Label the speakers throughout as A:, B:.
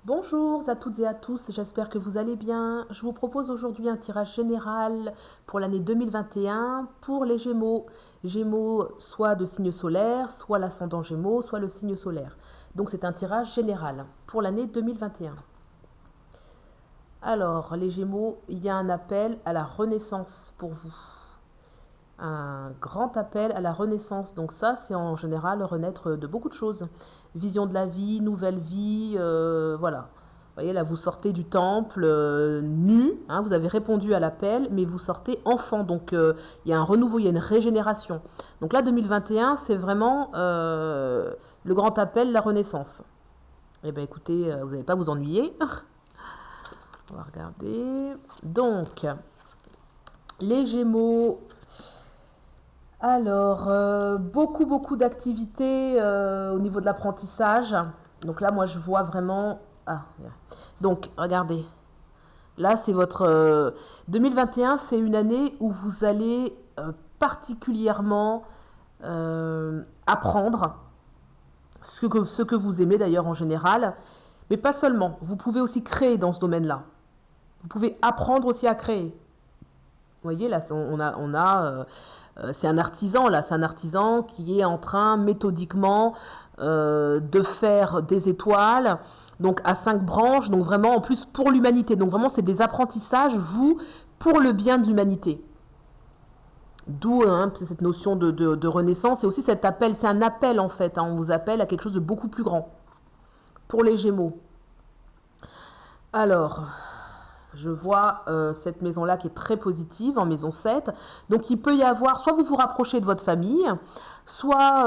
A: Bonjour à toutes et à tous, j'espère que vous allez bien. Je vous propose aujourd'hui un tirage général pour l'année 2021 pour les Gémeaux. Gémeaux, soit de signe solaire, soit l'ascendant Gémeaux, soit le signe solaire. Donc c'est un tirage général pour l'année 2021. Alors, les Gémeaux, il y a un appel à la renaissance pour vous. Un grand appel à la renaissance. Donc ça, c'est en général renaître de beaucoup de choses. Vision de la vie, nouvelle vie, voilà. Vous voyez, là, vous sortez du temple nu, hein, vous avez répondu à l'appel, mais vous sortez enfant. Donc, il y a un renouveau, il y a une régénération. Donc là, 2021, c'est vraiment le grand appel, la renaissance. Eh bien, écoutez, vous n'allez pas vous ennuyer. On va regarder. Donc, les Gémeaux... Alors, beaucoup d'activités au niveau de l'apprentissage. Donc là, moi, je vois vraiment... Ah, donc, regardez. Là, c'est votre... 2021, c'est une année où vous allez particulièrement apprendre ce que vous aimez d'ailleurs en général. Mais pas seulement. Vous pouvez aussi créer dans ce domaine-là. Vous pouvez apprendre aussi à créer. Vous voyez, là, c'est un artisan, là. C'est un artisan qui est en train, méthodiquement, de faire des étoiles, donc à 5 branches, donc vraiment, en plus, pour l'humanité. Donc vraiment, c'est des apprentissages, vous, pour le bien de l'humanité. D'où cette notion de renaissance. Et aussi cet appel, c'est un appel, en fait. Hein, on vous appelle à quelque chose de beaucoup plus grand. Pour les Gémeaux. Alors... Je vois cette maison-là qui est très positive, en maison 7. Donc, il peut y avoir, soit vous vous rapprochez de votre famille, soit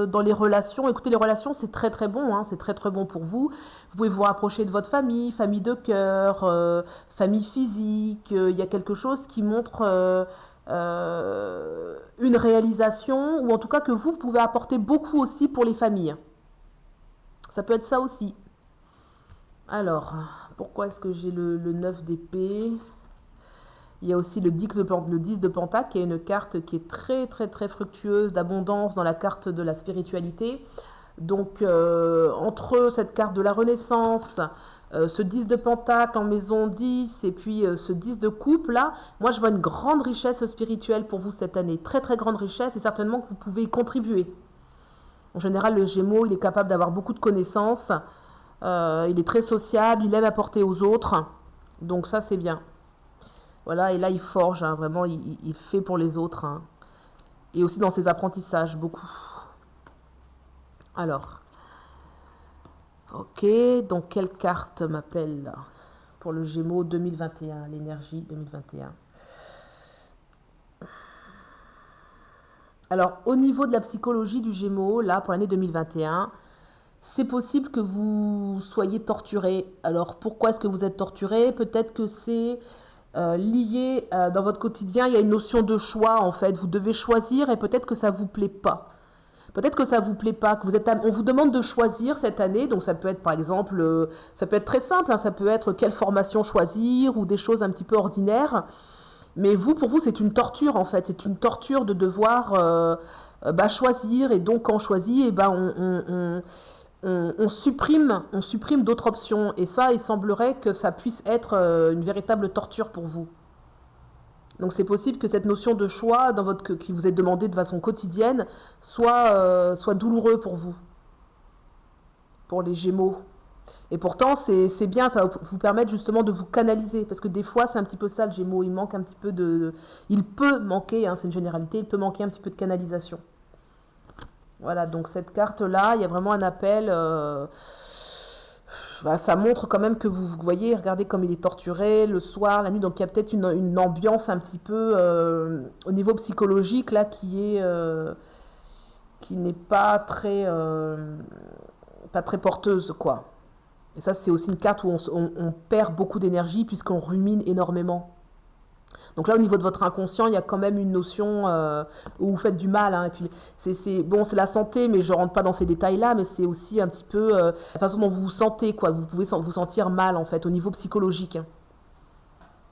A: dans les relations. Écoutez, les relations, c'est très, très bon. Hein, c'est très, très bon pour vous. Vous pouvez vous rapprocher de votre famille, famille de cœur, famille physique. Il y a quelque chose qui montre une réalisation, ou en tout cas que vous pouvez apporter beaucoup aussi pour les familles. Ça peut être ça aussi. Alors, pourquoi est-ce que j'ai le 9 d'épée? Il y a aussi le 10 de Pentacle, qui est une carte qui est très très très fructueuse, d'abondance dans la carte de la spiritualité. Donc, entre cette carte de la Renaissance, ce 10 de Pentacle en maison 10, et puis ce 10 de coupe, là, moi je vois une grande richesse spirituelle pour vous cette année. Très très grande richesse, et certainement que vous pouvez y contribuer. En général, le Gémeaux, il est capable d'avoir beaucoup de connaissances. Il est très sociable, il aime apporter aux autres. Donc ça, c'est bien. Voilà, et là, il forge, hein, vraiment, il fait pour les autres. Hein. Et aussi dans ses apprentissages, beaucoup. Alors, ok, donc quelle carte m'appelle là pour le Gémeaux 2021, l'énergie 2021? Alors, au niveau de la psychologie du Gémeaux, là, pour l'année 2021, c'est possible que vous soyez torturé. Alors pourquoi est-ce que vous êtes torturé? Peut-être que c'est lié dans votre quotidien. Il y a une notion de choix en fait. Vous devez choisir et peut-être que ça vous plaît pas. Peut-être que ça vous plaît pas. Que on vous demande de choisir cette année. Donc ça peut être par exemple, ça peut être très simple. Hein, ça peut être quelle formation choisir ou des choses un petit peu ordinaires. Mais vous, pour vous, c'est une torture en fait. C'est une torture de devoir choisir. Et donc quand on choisit, et on supprime d'autres options. Et ça, il semblerait que ça puisse être une véritable torture pour vous. Donc c'est possible que cette notion de choix qui vous est demandée de façon quotidienne soit douloureux pour vous, pour les Gémeaux. Et pourtant, c'est bien, ça va vous permettre justement de vous canaliser. Parce que des fois, c'est un petit peu ça le Gémeaux. Il manque un petit peu il peut manquer, hein, c'est une généralité, il peut manquer un petit peu de canalisation. Voilà, donc cette carte-là, il y a vraiment un appel. Ça montre quand même que vous voyez, regardez comme il est torturé le soir, la nuit. Donc il y a peut-être une ambiance un petit peu au niveau psychologique là qui n'est pas très porteuse quoi. Et ça c'est aussi une carte où on perd beaucoup d'énergie puisqu'on rumine énormément. Donc là, au niveau de votre inconscient, il y a quand même une notion où vous faites du mal. Hein, et puis, c'est la santé, mais je ne rentre pas dans ces détails-là, mais c'est aussi un petit peu la façon dont vous vous sentez. Quoi. Vous pouvez vous sentir mal, en fait, au niveau psychologique.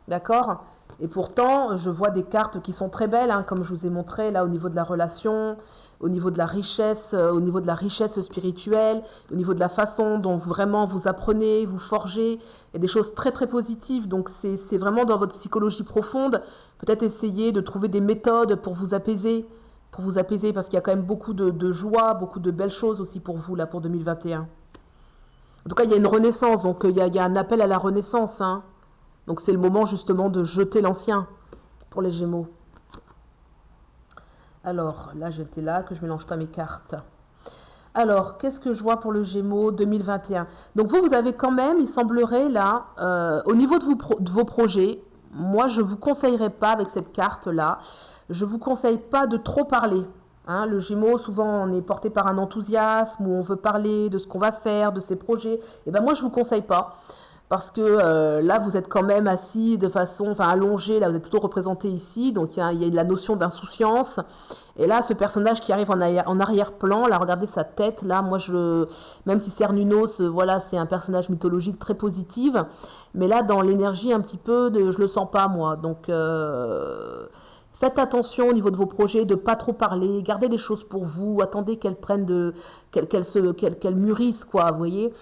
A: D'accord? Et pourtant, je vois des cartes qui sont très belles, hein, comme je vous ai montré, là, au niveau de la relation. au niveau de la richesse, au niveau de la richesse spirituelle, au niveau de la façon dont vous vraiment vous apprenez, vous forgez. Il y a des choses très très positives. Donc c'est vraiment dans votre psychologie profonde. Peut-être essayer de trouver des méthodes pour vous apaiser, parce qu'il y a quand même beaucoup de joie, beaucoup de belles choses aussi pour vous là pour 2021. En tout cas, il y a une renaissance, donc il y a un appel à la renaissance, hein. Donc c'est le moment justement de jeter l'ancien pour les Gémeaux. Alors, là j'étais là, que je ne mélange pas mes cartes. Alors, qu'est-ce que je vois pour le Gémeaux 2021? Donc vous avez quand même, il semblerait là, au niveau de vos projets, moi je ne vous conseillerais pas avec cette carte-là, je ne vous conseille pas de trop parler. Hein, le Gémeaux, souvent, on est porté par un enthousiasme où on veut parler de ce qu'on va faire, de ses projets. Et ben moi, je ne vous conseille pas. Parce que là, vous êtes quand même assis de façon, enfin allongé, là, vous êtes plutôt représenté ici. Donc, il y a la notion d'insouciance. Et là, ce personnage qui arrive en arrière-plan, là, regardez sa tête. Là, moi, même si Cernunnos, voilà, c'est un personnage mythologique très positif. Mais là, dans l'énergie, un petit peu, je le sens pas, moi. Donc... faites attention au niveau de vos projets, de ne pas trop parler, gardez les choses pour vous, attendez qu'elles prennent qu'elles mûrissent, quoi, vous voyez.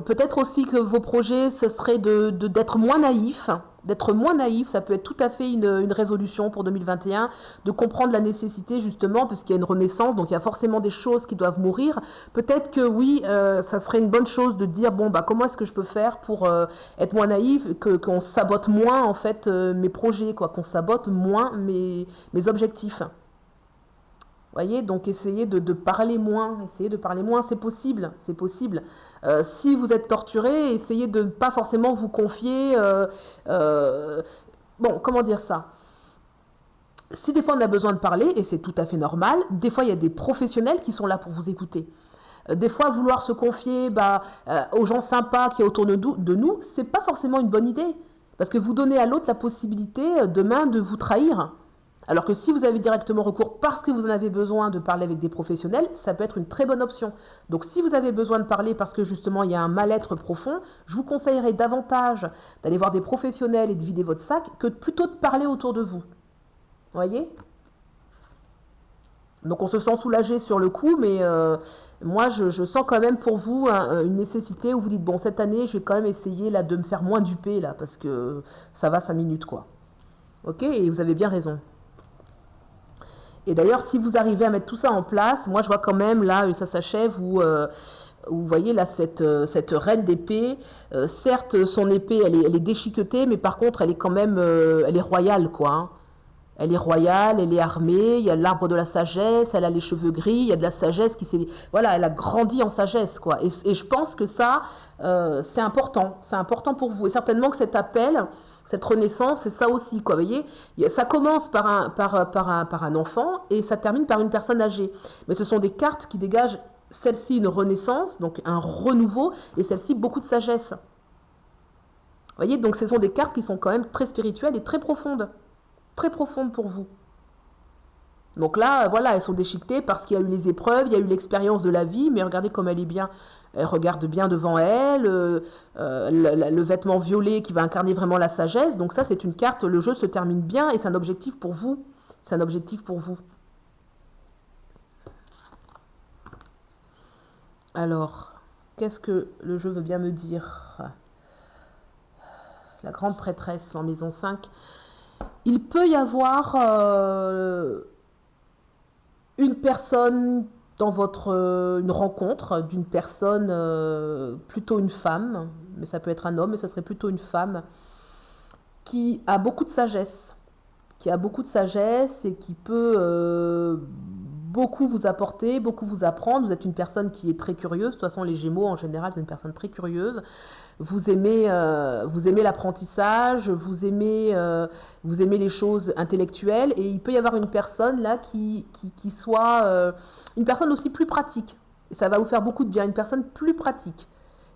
A: Peut-être aussi que vos projets, ce serait d'être moins naïf. D'être moins naïf, ça peut être tout à fait une résolution pour 2021, de comprendre la nécessité justement, puisqu'il y a une renaissance, donc il y a forcément des choses qui doivent mourir. Peut-être que oui, ça serait une bonne chose de dire, bon, bah, comment est-ce que je peux faire pour être moins naïf, qu'on sabote moins en fait mes projets, quoi, qu'on sabote moins mes objectifs. Voyez, donc essayez de parler moins, c'est possible, c'est possible. Si vous êtes torturé, essayez de ne pas forcément vous confier. Bon, comment dire ça? Si des fois on a besoin de parler, et c'est tout à fait normal, des fois il y a des professionnels qui sont là pour vous écouter. Des fois, vouloir se confier aux gens sympas qui sont autour de nous, c'est pas forcément une bonne idée. Parce que vous donnez à l'autre la possibilité demain de vous trahir. Alors que si vous avez directement recours parce que vous en avez besoin de parler avec des professionnels, ça peut être une très bonne option. Donc si vous avez besoin de parler parce que justement il y a un mal-être profond, je vous conseillerais davantage d'aller voir des professionnels et de vider votre sac que plutôt de parler autour de vous. Voyez ? Donc on se sent soulagé sur le coup, mais moi je sens quand même pour vous une nécessité où vous dites, bon, cette année je vais quand même essayer là, de me faire moins duper là, parce que ça va 5 minutes quoi. Ok ? Et vous avez bien raison. Et d'ailleurs, si vous arrivez à mettre tout ça en place, moi je vois quand même là, ça s'achève où vous voyez là cette reine d'épée, certes son épée elle est déchiquetée, mais par contre elle est quand même, elle est royale quoi. Hein. Elle est royale, elle est armée, il y a l'arbre de la sagesse, elle a les cheveux gris, il y a de la sagesse qui s'est... Voilà, elle a grandi en sagesse quoi. Et je pense que ça, c'est important pour vous. Et certainement que cet appel... Cette renaissance, c'est ça aussi, quoi. Vous voyez, ça commence par un enfant et ça termine par une personne âgée. Mais ce sont des cartes qui dégagent, celle-ci une renaissance, donc un renouveau, et celle-ci beaucoup de sagesse. Vous voyez, donc ce sont des cartes qui sont quand même très spirituelles et très profondes pour vous. Donc là, voilà, elles sont déchiquetées parce qu'il y a eu les épreuves, il y a eu l'expérience de la vie, mais regardez comme elle est bien. Elle regarde bien devant elle, le vêtement violet qui va incarner vraiment la sagesse. Donc ça, c'est une carte, le jeu se termine bien et c'est un objectif pour vous. C'est un objectif pour vous. Alors, qu'est-ce que le jeu veut bien me dire? La grande prêtresse en maison 5. Il peut y avoir une personne dans une rencontre d'une personne, plutôt une femme, mais ça peut être un homme, mais ça serait plutôt une femme, qui a beaucoup de sagesse, et qui peut beaucoup vous apporter, beaucoup vous apprendre. Vous êtes une personne qui est très curieuse, de toute façon les Gémeaux en général, c'est une personne très curieuse. Vous aimez l'apprentissage, vous aimez les choses intellectuelles, et il peut y avoir une personne là qui soit une personne aussi plus pratique. Et ça va vous faire beaucoup de bien, une personne plus pratique,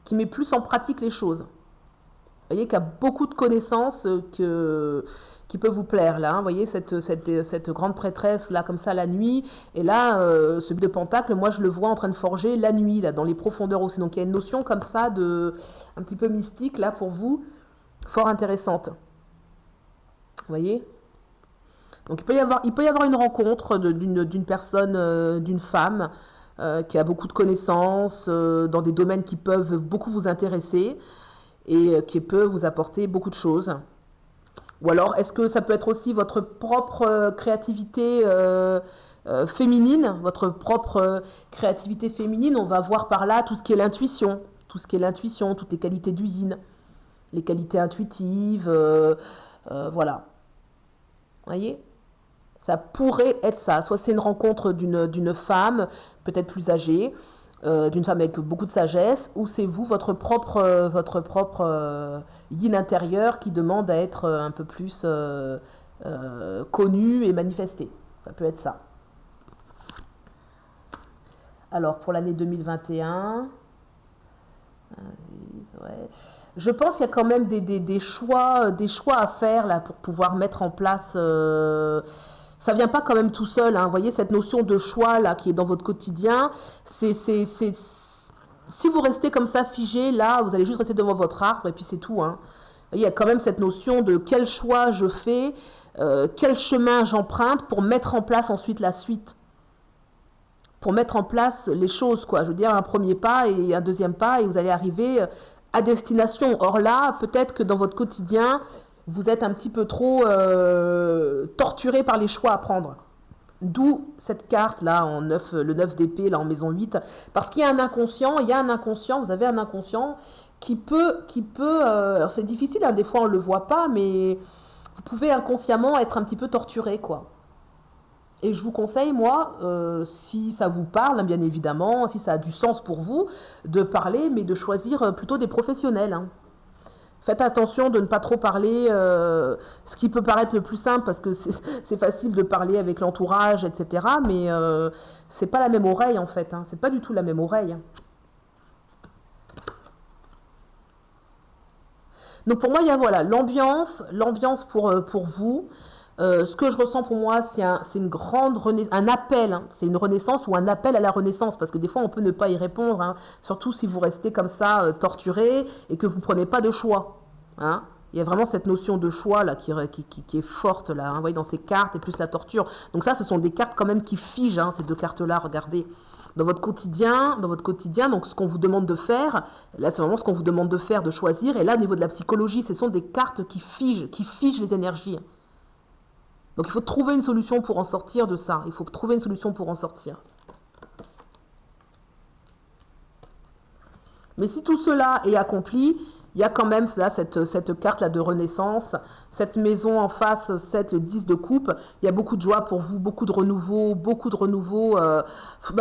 A: qui met plus en pratique les choses. Vous voyez, qui a beaucoup de connaissances qui peut vous plaire là. Hein. Vous voyez cette grande prêtresse là comme ça la nuit. Et là, ce de Pentacle, moi je le vois en train de forger la nuit là dans les profondeurs aussi. Donc il y a une notion comme ça un petit peu mystique là pour vous, fort intéressante. Vous voyez. Donc il peut y avoir une rencontre d'une personne, d'une femme qui a beaucoup de connaissances dans des domaines qui peuvent beaucoup vous intéresser et qui peut vous apporter beaucoup de choses. Ou alors, est-ce que ça peut être aussi votre propre créativité féminine, votre propre créativité féminine? On va voir par là tout ce qui est l'intuition, tout ce qui est l'intuition, toutes les qualités du yin, les qualités intuitives, voilà. Vous voyez? Ça pourrait être ça. Soit c'est une rencontre d'une femme, peut-être plus âgée, d'une femme avec beaucoup de sagesse, ou c'est vous, votre propre yin intérieur qui demande à être un peu plus connu et manifesté. Ça peut être ça. Alors, pour l'année 2021, ouais. Je pense qu'il y a quand même des choix à faire là pour pouvoir mettre en place. Ça vient pas quand même tout seul. Hein. Vous voyez cette notion de choix là qui est dans votre quotidien. Si vous restez comme ça figé là, vous allez juste rester devant votre arbre et puis c'est tout. Hein. Il y a quand même cette notion de quel choix je fais, quel chemin j'emprunte pour mettre en place ensuite la suite. Pour mettre en place les choses, quoi. Je veux dire, un premier pas et un deuxième pas, et vous allez arriver à destination. Or là, peut-être que dans votre quotidien, vous êtes un petit peu trop torturé par les choix à prendre. D'où cette carte là, le 9 d'épée, là en maison 8. Parce qu'il y a un inconscient, vous avez un inconscient qui peut alors c'est difficile, hein, des fois on ne le voit pas, mais vous pouvez inconsciemment être un petit peu torturé, quoi. Et je vous conseille, moi, si ça vous parle, hein, bien évidemment, si ça a du sens pour vous, de parler, mais de choisir plutôt des professionnels. Hein. Faites attention de ne pas trop parler, ce qui peut paraître le plus simple, parce que c'est facile de parler avec l'entourage, etc. Mais c'est pas la même oreille, en fait. Hein. C'est pas du tout la même oreille. Hein. Donc pour moi, il y a voilà, l'ambiance pour vous. Ce que je ressens pour moi, c'est une grande un appel, hein. C'est une renaissance ou un appel à la renaissance, parce que des fois on peut ne pas y répondre, hein. Surtout si vous restez comme ça torturé et que vous ne prenez pas de choix. Hein. Il y a vraiment cette notion de choix là qui est forte là, hein, vous voyez, dans ces cartes et plus la torture. Donc ça, ce sont des cartes quand même qui figent, hein, ces deux cartes-là, regardez. Dans votre quotidien, donc ce qu'on vous demande de faire, là c'est vraiment ce qu'on vous demande de faire, de choisir. Et là, au niveau de la psychologie, ce sont des cartes qui figent les énergies. Donc il faut trouver une solution pour en sortir de ça. Il faut trouver une solution pour en sortir. Mais si tout cela est accompli, il y a quand même là, cette carte-là de renaissance, cette maison en face, le 10 de coupe. Il y a beaucoup de joie pour vous, beaucoup de renouveau,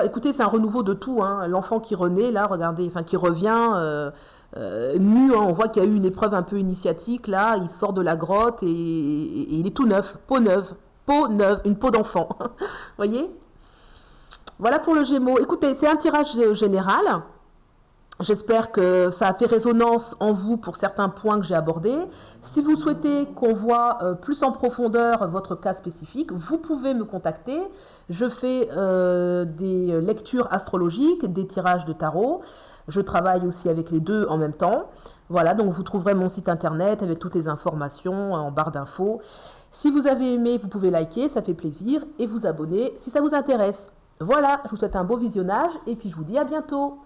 A: écoutez, c'est un renouveau de tout. Hein. L'enfant qui renaît, là, regardez, enfin qui revient nu. Hein. On voit qu'il y a eu une épreuve un peu initiatique. Là, il sort de la grotte et il est tout neuf, peau neuve, une peau d'enfant. Vous voyez? Voilà pour le Gémeaux. Écoutez, c'est un tirage général. J'espère que ça a fait résonance en vous pour certains points que j'ai abordés. Si vous souhaitez qu'on voit plus en profondeur votre cas spécifique, vous pouvez me contacter. Je fais des lectures astrologiques, des tirages de tarot. Je travaille aussi avec les deux en même temps. Voilà, donc vous trouverez mon site internet avec toutes les informations en barre d'infos. Si vous avez aimé, vous pouvez liker, ça fait plaisir, et vous abonner si ça vous intéresse. Voilà, je vous souhaite un beau visionnage et puis je vous dis à bientôt.